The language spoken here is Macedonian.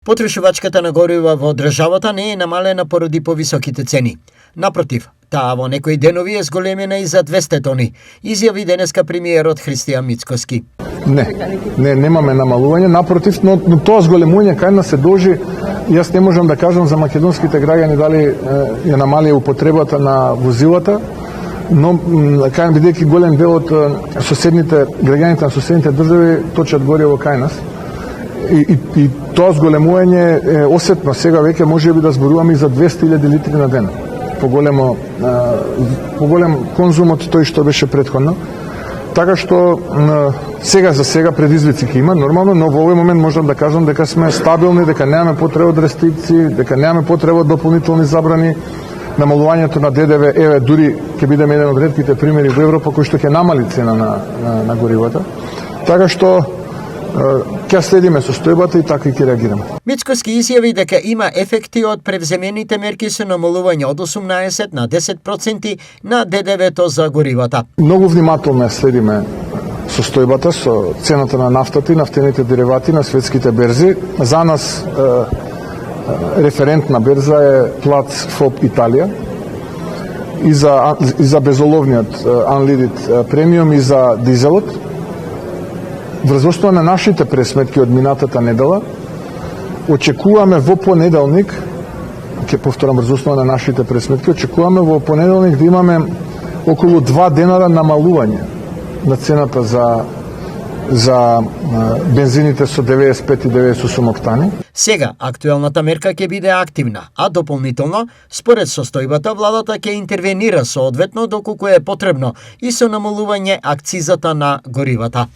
Потрошувачката на горива во државата не е намалена поради повисоките цени. Напротив, таа во некои денови е зголемена и за 200 тони, изјави денеска премиерот Христијан Мицкоски. Немаме намалување, напротив, но тоа зголемување кај нас се дължи, јас не можам да кажам за македонските граѓани дали ја намали употребата на возилата, но кај бидејќи голем дел од граѓаните на соседните држави точат гориво кај нас. И тоа зголемување е осетно. Сега веќе може би да зборуваме и за 200.000 литри на ден. Поголем конзум од тој што беше претходно. Така што за сега предизвици ќе има нормално, но во овој момент можам да кажам дека сме стабилни, дека немаме потреба од рестрикции, дека немаме потреба од дополнителни забрани. Намалувањето на ДДВ, дури ќе бидеме еден од ретките примери во Европа кој што ќе намали цена на горивата. Така што ќе следиме состојбата и така и ќе реагираме. Мицкоски изјави дека има ефекти од превземените мерки со намалување од 18 на 10% на ДДВ-то за горивата. Многу внимателно следиме состојбата со цената на нафтата и нафтените деривати на светските берзи. За нас референтна берза е плац ФОП Италија и за безоловниот unleaded премиум и за дизелот. Врз основа на нашите пресметки од минатата недела, очекуваме во понеделник, ќе повторам врз основа на нашите пресметки, очекуваме во понеделник да имаме околу 2 денара намалување на цената за бензините со 95 и 98 октани. Сега, актуелната мерка ќе биде активна, а дополнително, според состојбата, владата ќе интервенира соодветно доколку е потребно и со намалување акцизата на горивата.